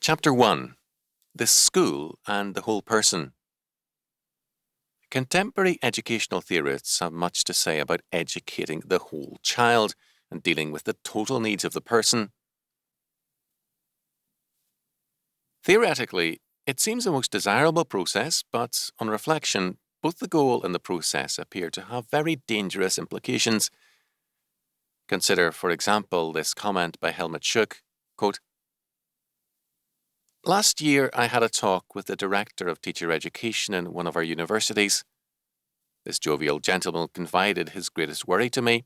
Chapter 1. The School and the Whole Person. Contemporary educational theorists have much to say about educating the whole child and dealing with the total needs of the person. Theoretically, it seems a most desirable process, but on reflection, both the goal and the process appear to have very dangerous implications. Consider, for example, this comment by Helmut Schuck, quote, "Last year, I had a talk with the director of teacher education in one of our universities. This jovial gentleman confided his greatest worry to me.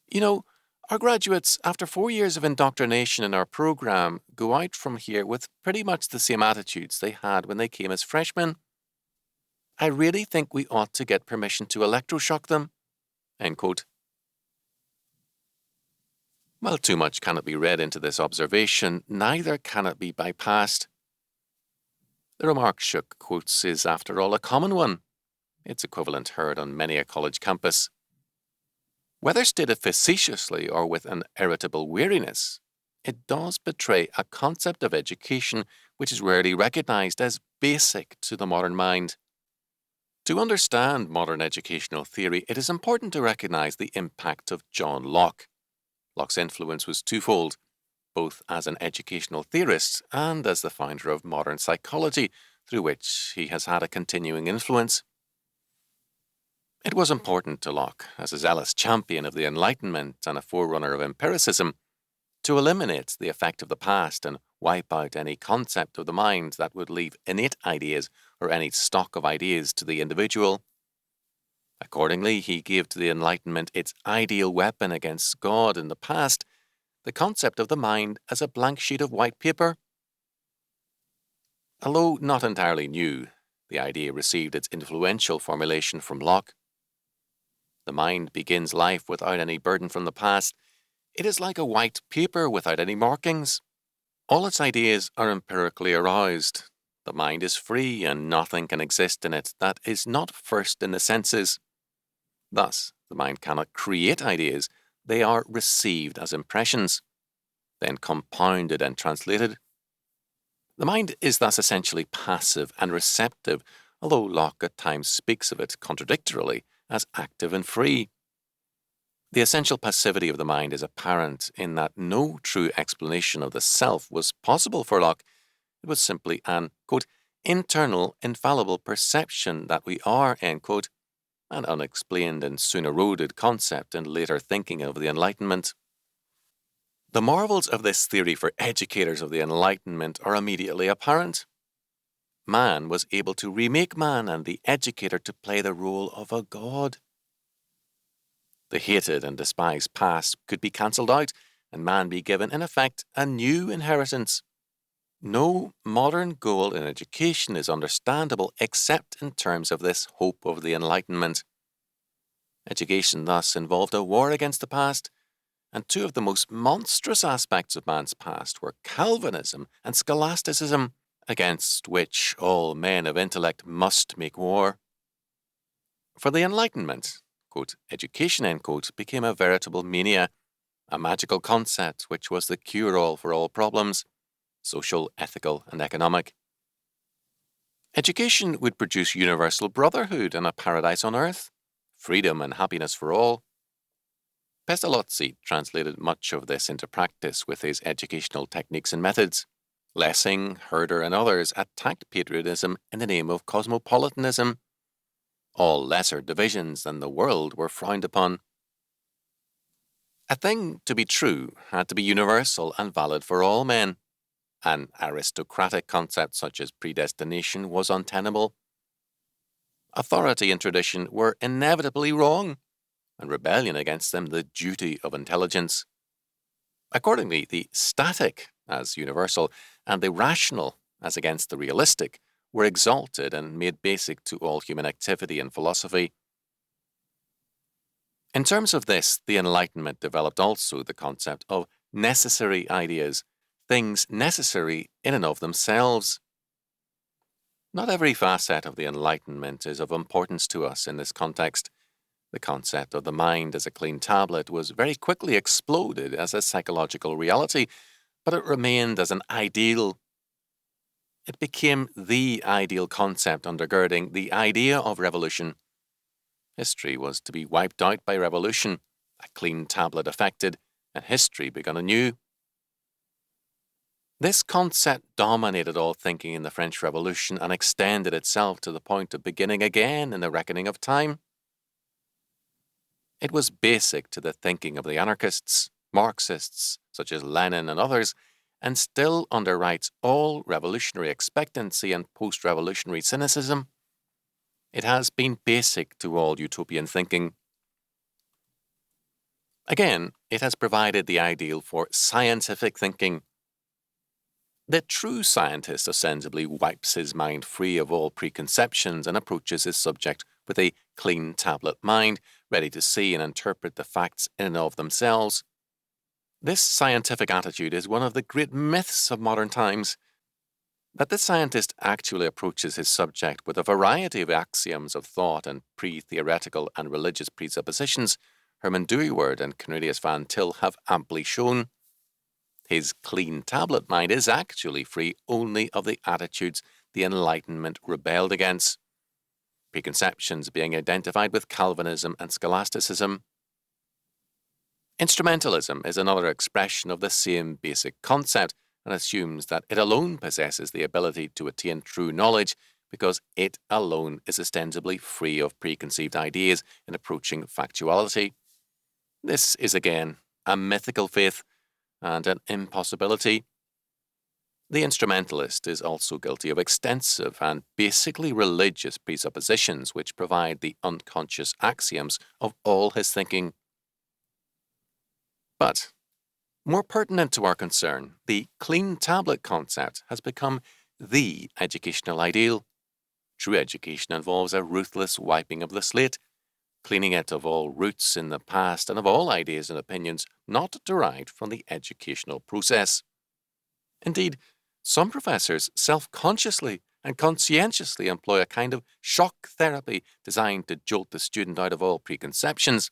You know, our graduates, after 4 years of indoctrination in our program, go out from here with pretty much the same attitudes they had when they came as freshmen. I really think we ought to get permission to electroshock them." End quote. While too much cannot be read into this observation, neither can it be bypassed. The remark Schuck quotes is, after all, a common one, its equivalent heard on many a college campus. Whether stated facetiously or with an irritable weariness, it does betray a concept of education which is rarely recognized as basic to the modern mind. To understand modern educational theory, it is important to recognize the impact of John Locke. Locke's influence was twofold, both as an educational theorist and as the founder of modern psychology, through which he has had a continuing influence. It was important to Locke, as a zealous champion of the Enlightenment and a forerunner of empiricism, to eliminate the effect of the past and wipe out any concept of the mind that would leave innate ideas or any stock of ideas to the individual. Accordingly, he gave to the Enlightenment its ideal weapon against God in the past, the concept of the mind as a blank sheet of white paper. Although not entirely new, the idea received its influential formulation from Locke. The mind begins life without any burden from the past. It is like a white paper without any markings. All its ideas are empirically aroused. The mind is free, and nothing can exist in it that is not first in the senses. Thus, the mind cannot create ideas. They are received as impressions, then compounded and translated. The mind is thus essentially passive and receptive, although Locke at times speaks of it contradictorily as active and free. The essential passivity of the mind is apparent in that no true explanation of the self was possible for Locke. It was simply an, quote, internal, infallible perception that we are, end quote, an unexplained and soon eroded concept in later thinking of the Enlightenment. The marvels of this theory for educators of the Enlightenment are immediately apparent. Man was able to remake man and the educator to play the role of a god. The hated and despised past could be cancelled out and man be given, in effect, a new inheritance. No modern goal in education is understandable except in terms of this hope of the Enlightenment. Education thus involved a war against the past, and two of the most monstrous aspects of man's past were Calvinism and scholasticism, against which all men of intellect must make war. For the Enlightenment, quote, education, end quote, became a veritable mania, a magical concept which was the cure-all for all problems, social, ethical, and economic. Education would produce universal brotherhood and a paradise on earth, freedom and happiness for all. Pestalozzi translated much of this into practice with his educational techniques and methods. Lessing, Herder, and others attacked patriotism in the name of cosmopolitanism. All lesser divisions than the world were frowned upon. A thing to be true had to be universal and valid for all men. An aristocratic concept such as predestination was untenable. Authority and tradition were inevitably wrong, and rebellion against them the duty of intelligence. Accordingly, the static as universal and the rational as against the realistic were exalted and made basic to all human activity and philosophy. In terms of this, the Enlightenment developed also the concept of necessary ideas, things necessary in and of themselves. Not every facet of the Enlightenment is of importance to us in this context. The concept of the mind as a clean tablet was very quickly exploded as a psychological reality, but it remained as an ideal. It became the ideal concept undergirding the idea of revolution. History was to be wiped out by revolution, a clean tablet affected, and history begun anew. This concept dominated all thinking in the French Revolution and extended itself to the point of beginning again in the reckoning of time. It was basic to the thinking of the anarchists, Marxists, such as Lenin and others, and still underwrites all revolutionary expectancy and post-revolutionary cynicism. It has been basic to all utopian thinking. Again, it has provided the ideal for scientific thinking. The true scientist ostensibly wipes his mind free of all preconceptions and approaches his subject with a clean tablet mind, ready to see and interpret the facts in and of themselves. This scientific attitude is one of the great myths of modern times. That the scientist actually approaches his subject with a variety of axioms of thought and pre-theoretical and religious presuppositions, Herman Dooyeweerd and Cornelius Van Til have amply shown. His clean tablet mind is actually free only of the attitudes the Enlightenment rebelled against, preconceptions being identified with Calvinism and scholasticism. Instrumentalism is another expression of the same basic concept and assumes that it alone possesses the ability to attain true knowledge because it alone is ostensibly free of preconceived ideas in approaching factuality. This is again a mythical faith and an impossibility. The instrumentalist is also guilty of extensive and basically religious presuppositions which provide the unconscious axioms of all his thinking. But, more pertinent to our concern, the clean tablet concept has become the educational ideal. True education involves a ruthless wiping of the slate, cleaning it of all roots in the past and of all ideas and opinions not derived from the educational process. Indeed, some professors self-consciously and conscientiously employ a kind of shock therapy designed to jolt the student out of all preconceptions,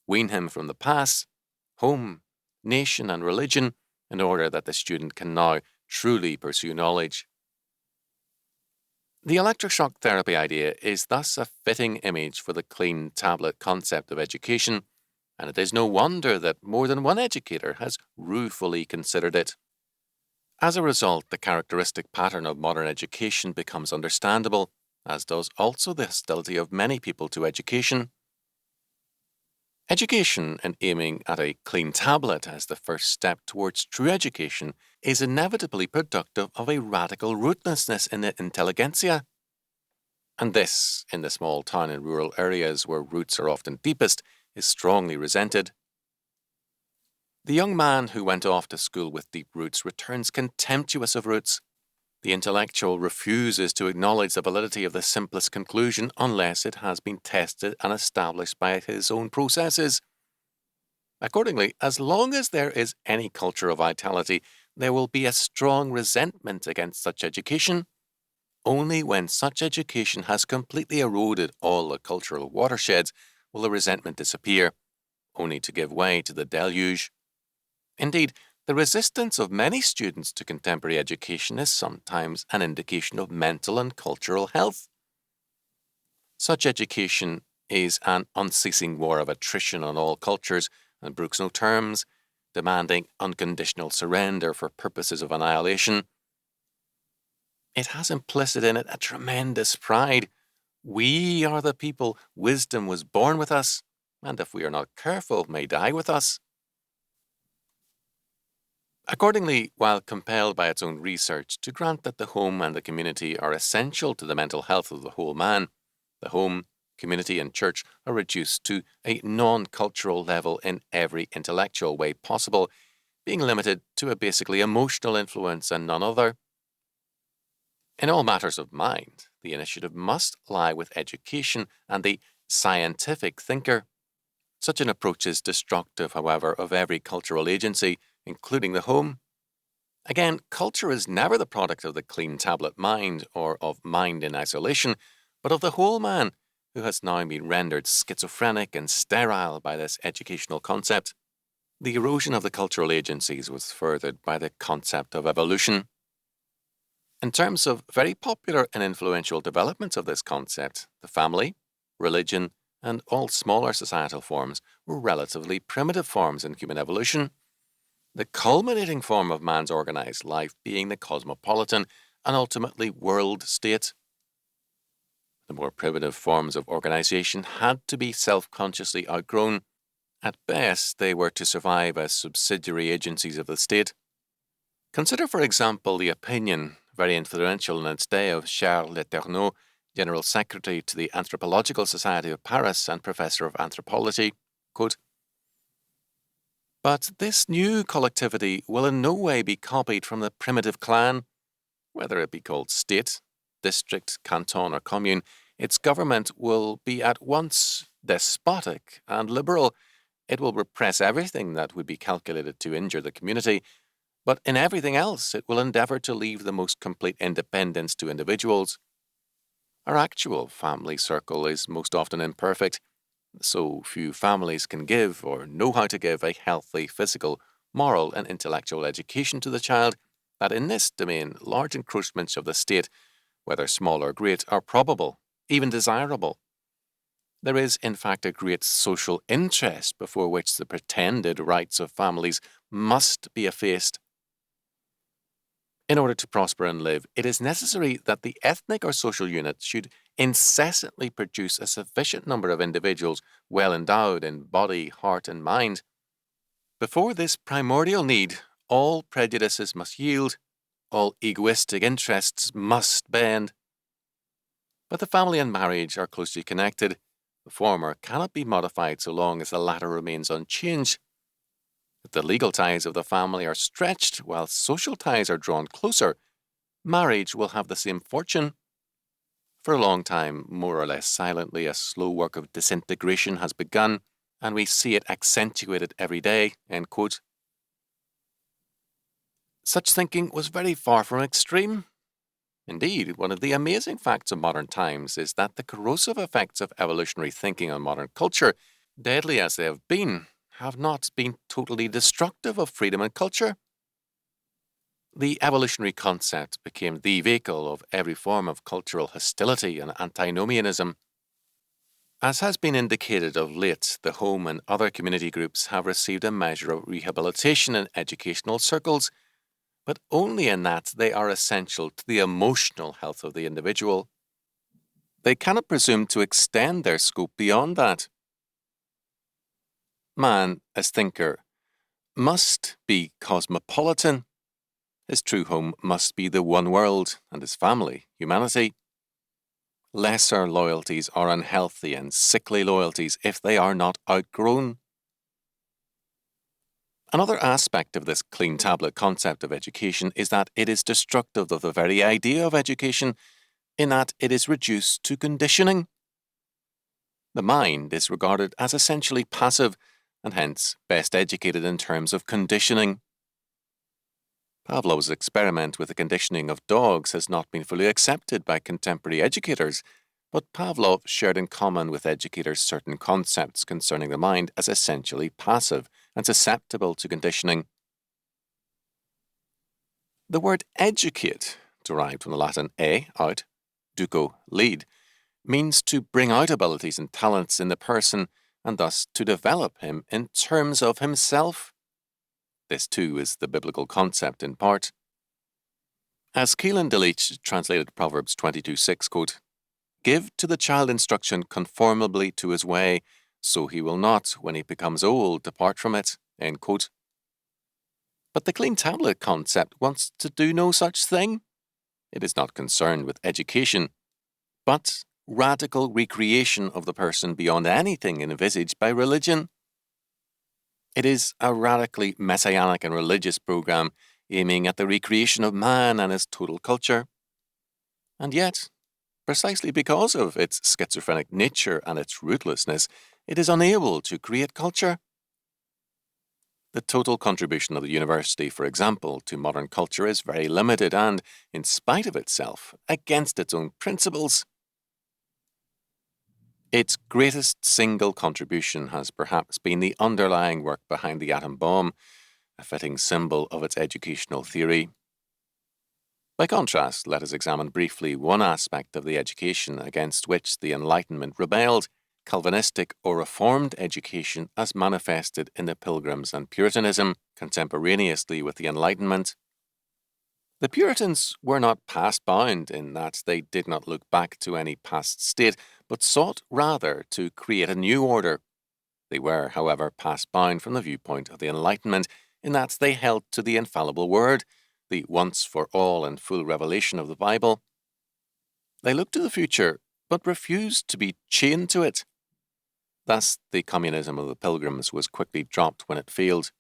wean him from the past, home, nation, and religion in order that the student can now truly pursue knowledge. The electroshock therapy idea is thus a fitting image for the clean tablet concept of education, and it is no wonder that more than one educator has ruefully considered it. As a result, the characteristic pattern of modern education becomes understandable, as does also the hostility of many people to education. Education, in aiming at a clean tablet as the first step towards true education, is inevitably productive of a radical rootlessness in the intelligentsia. And this, in the small town and rural areas where roots are often deepest, is strongly resented. The young man who went off to school with deep roots returns contemptuous of roots. The intellectual refuses to acknowledge the validity of the simplest conclusion unless it has been tested and established by his own processes. Accordingly, as long as there is any culture of vitality, there will be a strong resentment against such education. Only when such education has completely eroded all the cultural watersheds will the resentment disappear, only to give way to the deluge. Indeed, the resistance of many students to contemporary education is sometimes an indication of mental and cultural health. Such education is an unceasing war of attrition on all cultures and brooks no terms, demanding unconditional surrender for purposes of annihilation. It has implicit in it a tremendous pride. We are the people, wisdom was born with us, and if we are not careful, may die with us. Accordingly, while compelled by its own research to grant that the home and the community are essential to the mental health of the whole man, the home, community, and church are reduced to a non-cultural level in every intellectual way possible, being limited to a basically emotional influence and none other. In all matters of mind, the initiative must lie with education and the scientific thinker. Such an approach is destructive, however, of every cultural agency, including the home. Again, culture is never the product of the clean tablet mind or of mind in isolation, but of the whole man, who has now been rendered schizophrenic and sterile by this educational concept. The erosion of the cultural agencies was furthered by the concept of evolution. In terms of very popular and influential developments of this concept, the family, religion, and all smaller societal forms were relatively primitive forms in human evolution, the culminating form of man's organized life being the cosmopolitan and ultimately world state. The more primitive forms of organization had to be self-consciously outgrown. At best, they were to survive as subsidiary agencies of the state. Consider, for example, the opinion, very influential in its day, of Charles Letourneau, General Secretary to the Anthropological Society of Paris and Professor of Anthropology, quote, "But this new collectivity will in no way be copied from the primitive clan. Whether it be called state, district, canton, or commune, its government will be at once despotic and liberal. It will repress everything that would be calculated to injure the community, but in everything else it will endeavour to leave the most complete independence to individuals. Our actual family circle is most often imperfect. So few families can give or know how to give a healthy physical, moral, and intellectual education to the child that in this domain large encroachments of the state, whether small or great, are probable, even desirable. There is, in fact, a great social interest before which the pretended rights of families must be effaced. In order to prosper and live, it is necessary that the ethnic or social unit should incessantly produce a sufficient number of individuals well endowed in body, heart, and mind. Before this primordial need, all prejudices must yield, all egoistic interests must bend. But the family and marriage are closely connected. The former cannot be modified so long as the latter remains unchanged. If the legal ties of the family are stretched while social ties are drawn closer, marriage will have the same fortune. For a long time, more or less silently, a slow work of disintegration has begun, and we see it accentuated every day." End quote. Such thinking was very far from extreme. Indeed, one of the amazing facts of modern times is that the corrosive effects of evolutionary thinking on modern culture, deadly as they have not been totally destructive of freedom and culture. The evolutionary concept became the vehicle of every form of cultural hostility and antinomianism. As has been indicated of late, the home and other community groups have received a measure of rehabilitation in educational circles, but only in that they are essential to the emotional health of the individual. They cannot presume to extend their scope beyond that. Man, as thinker, must be cosmopolitan. His true home must be the one world and his family, humanity. Lesser loyalties are unhealthy and sickly loyalties if they are not outgrown. Another aspect of this clean tablet concept of education is that it is destructive of the very idea of education, in that it is reduced to conditioning. The mind is regarded as essentially passive and hence best educated in terms of conditioning. Pavlov's experiment with the conditioning of dogs has not been fully accepted by contemporary educators, but Pavlov shared in common with educators certain concepts concerning the mind as essentially passive and susceptible to conditioning. The word educate, derived from the Latin e, out, duco, lead, means to bring out abilities and talents in the person and thus to develop him in terms of himself. This too is the biblical concept in part. As Keelan Delich translated Proverbs 22:6, quote, "Give to the child instruction conformably to his way, so he will not, when he becomes old, depart from it." End quote. But the clean tablet concept wants to do no such thing. It is not concerned with education, but radical recreation of the person beyond anything envisaged by religion. It is a radically messianic and religious program aiming at the recreation of man and his total culture. And yet, precisely because of its schizophrenic nature and its rootlessness, it is unable to create culture. The total contribution of the university, for example, to modern culture is very limited and, in spite of itself, against its own principles. Its greatest single contribution has perhaps been the underlying work behind the atom bomb, a fitting symbol of its educational theory. By contrast, let us examine briefly one aspect of the education against which the Enlightenment rebelled: Calvinistic or Reformed education as manifested in the Pilgrims and Puritanism contemporaneously with the Enlightenment. The Puritans were not past-bound in that they did not look back to any past state, but sought rather to create a new order. They were, however, past-bound from the viewpoint of the Enlightenment in that they held to the infallible Word, the once-for-all and full revelation of the Bible. They looked to the future, but refused to be chained to it. Thus, the communism of the Pilgrims was quickly dropped when it failed.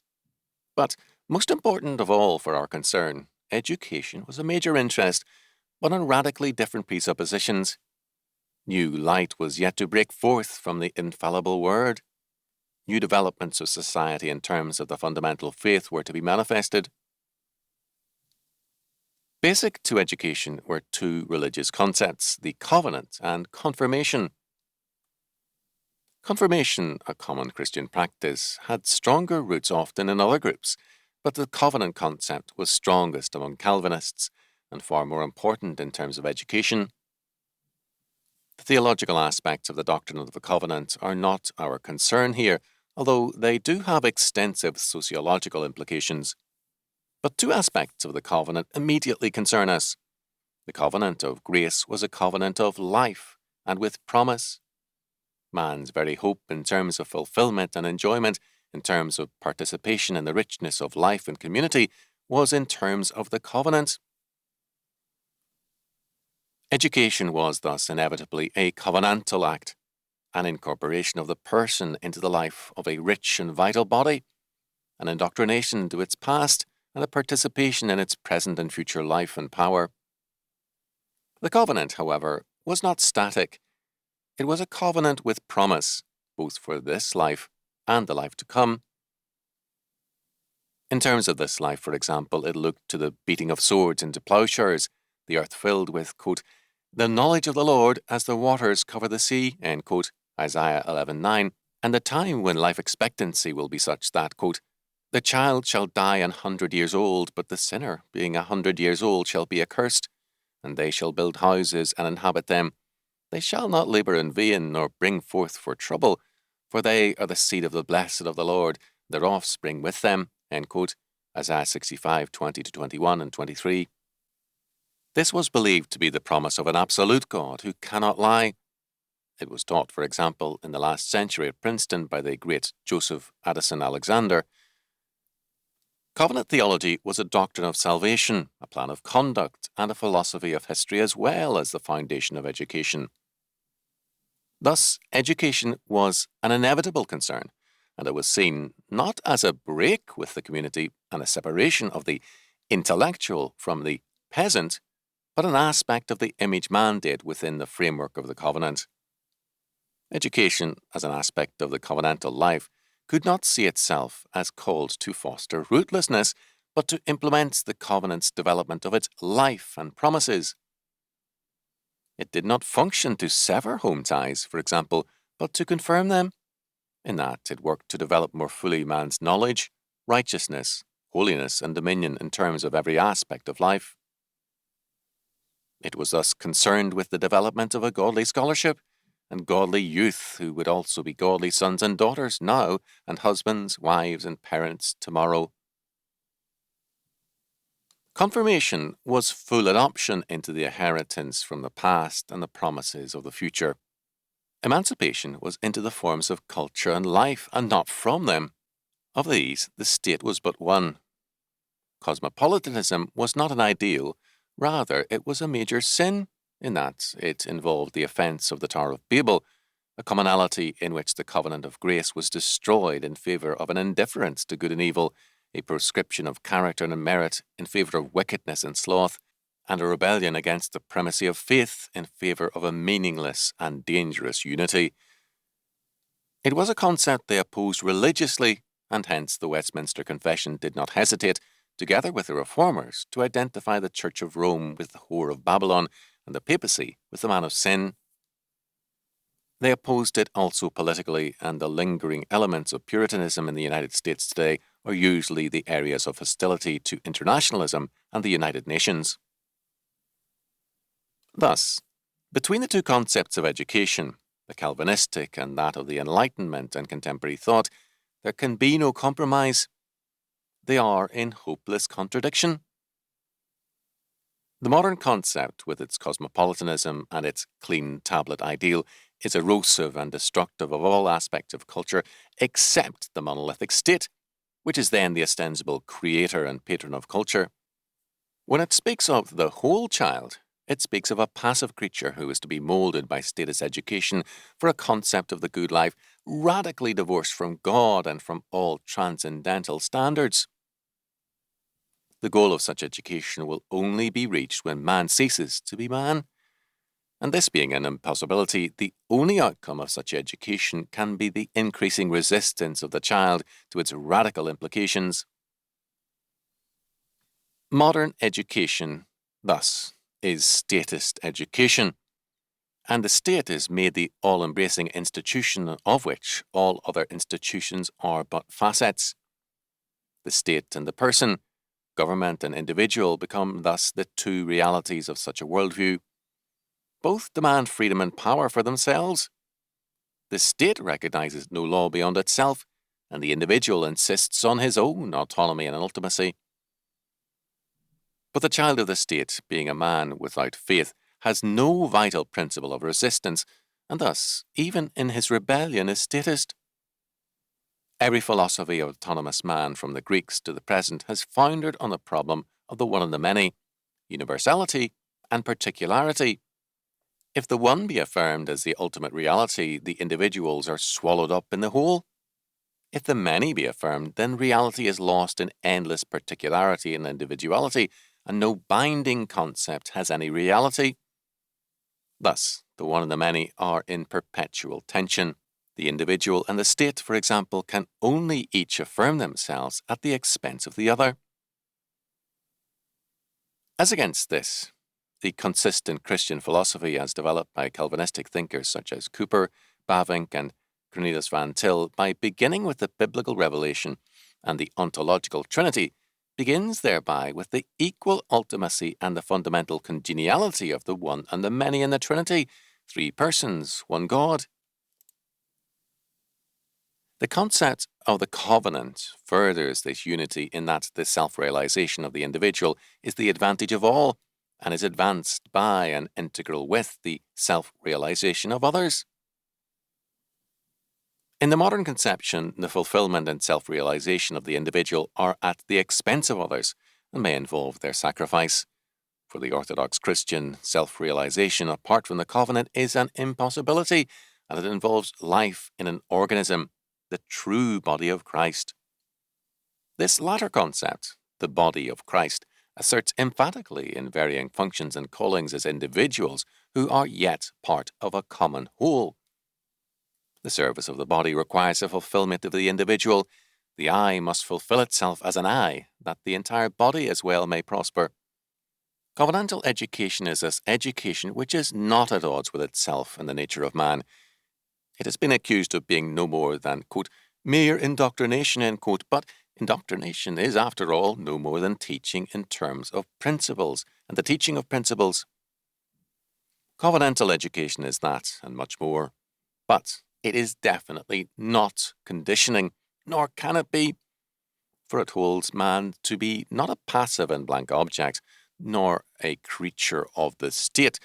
But, most important of all for our concern, education was a major interest, but on radically different presuppositions. New light was yet to break forth from the infallible Word. New developments of society in terms of the fundamental faith were to be manifested. Basic to education were two religious concepts, the covenant and confirmation. Confirmation, a common Christian practice, had stronger roots often in other groups, but the covenant concept was strongest among Calvinists and far more important in terms of education. The theological aspects of the doctrine of the covenant are not our concern here, although they do have extensive sociological implications. But two aspects of the covenant immediately concern us. The covenant of grace was a covenant of life and with promise. Man's very hope in terms of fulfillment and enjoyment, in terms of participation in the richness of life and community, was in terms of the covenant. Education was thus inevitably a covenantal act, an incorporation of the person into the life of a rich and vital body, an indoctrination to its past, and a participation in its present and future life and power. The covenant, however, was not static. It was a covenant with promise, both for this life and the life to come. In terms of this life, for example, it looked to the beating of swords into plowshares, the earth filled with, quote, the knowledge of the Lord as the waters cover the sea, end quote, Isaiah 11:9, and the time when life expectancy will be such that, quote, the child shall die 100 years old, but the sinner, being 100 years old, shall be accursed, and they shall build houses and inhabit them. They shall not labour in vain, nor bring forth for trouble, for they are the seed of the blessed of the Lord, their offspring with them, end quote, Isaiah 65:20-21 and 23. This was believed to be the promise of an absolute God who cannot lie. It was taught, for example, in the last century at Princeton by the great Joseph Addison Alexander. Covenant theology was a doctrine of salvation, a plan of conduct, and a philosophy of history as well as the foundation of education. Thus, education was an inevitable concern, and it was seen not as a break with the community and a separation of the intellectual from the peasant, but an aspect of the image mandate within the framework of the covenant. Education, as an aspect of the covenantal life, could not see itself as called to foster rootlessness, but to implement the covenant's development of its life and promises. It did not function to sever home ties, for example, but to confirm them, in that it worked to develop more fully man's knowledge, righteousness, holiness, and dominion in terms of every aspect of life. It was thus concerned with the development of a godly scholarship, and godly youth who would also be godly sons and daughters now, and husbands, wives, and parents tomorrow. Confirmation was full adoption into the inheritance from the past and the promises of the future. Emancipation was into the forms of culture and life, and not from them. Of these, the state was but one. Cosmopolitanism was not an ideal, rather it was a major sin, in that it involved the offence of the Tower of Babel, a commonality in which the covenant of grace was destroyed in favour of an indifference to good and evil, a proscription of character and merit in favour of wickedness and sloth, and a rebellion against the primacy of faith in favour of a meaningless and dangerous unity. It was a concept they opposed religiously, and hence the Westminster Confession did not hesitate, together with the Reformers, to identify the Church of Rome with the whore of Babylon and the papacy with the man of sin. They opposed it also politically, and the lingering elements of Puritanism in the United States today are usually the areas of hostility to internationalism and the United Nations. Thus, between the two concepts of education, the Calvinistic and that of the Enlightenment and contemporary thought, there can be no compromise. They are in hopeless contradiction. The modern concept, with its cosmopolitanism and its clean tablet ideal, is erosive and destructive of all aspects of culture except the monolithic state, which is then the ostensible creator and patron of culture. When it speaks of the whole child, it speaks of a passive creature who is to be moulded by status education for a concept of the good life radically divorced from God and from all transcendental standards. The goal of such education will only be reached when man ceases to be man. And this being an impossibility, the only outcome of such education can be the increasing resistance of the child to its radical implications. Modern education, thus, is statist education, and the state is made the all-embracing institution of which all other institutions are but facets. The state and the person, government and individual, become thus the two realities of such a worldview. Both demand freedom and power for themselves. The state recognizes no law beyond itself, and the individual insists on his own autonomy and ultimacy. But the child of the state, being a man without faith, has no vital principle of resistance, and thus, even in his rebellion, is statist. Every philosophy of autonomous man, from the Greeks to the present, has foundered on the problem of the one and the many, universality and particularity. If the one be affirmed as the ultimate reality, the individuals are swallowed up in the whole. If the many be affirmed, then reality is lost in endless particularity and individuality, and no binding concept has any reality. Thus, the one and the many are in perpetual tension. The individual and the state, for example, can only each affirm themselves at the expense of the other. As against this, the consistent Christian philosophy as developed by Calvinistic thinkers such as Cooper, Bavinck, and Cornelius Van Til, by beginning with the biblical revelation and the ontological trinity, begins thereby with the equal ultimacy and the fundamental congeniality of the one and the many in the Trinity, three persons, one God. The concept of the covenant furthers this unity in that the self-realization of the individual is the advantage of all, and is advanced by and integral with the self-realization of others. In the modern conception, the fulfillment and self-realization of the individual are at the expense of others, and may involve their sacrifice. For the Orthodox Christian, self-realization apart from the covenant is an impossibility, and it involves life in an organism, the true body of Christ. This latter concept, the body of Christ, asserts emphatically in varying functions and callings as individuals who are yet part of a common whole. The service of the body requires the fulfillment of the individual. The eye must fulfill itself as an eye, that the entire body as well may prosper. Covenantal education is this education which is not at odds with itself and the nature of man. It has been accused of being no more than, quote, mere indoctrination, end quote, but indoctrination is, after all, no more than teaching in terms of principles, and the teaching of principles. Covenantal education is that, and much more. But it is definitely not conditioning, nor can it be, for it holds man to be not a passive and blank object, nor a creature of the state,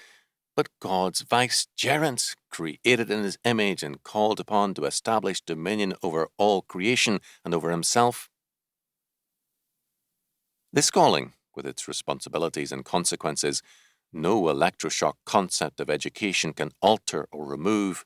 but God's vicegerent, created in his image and called upon to establish dominion over all creation and over himself. This calling, with its responsibilities and consequences, no electroshock concept of education can alter or remove.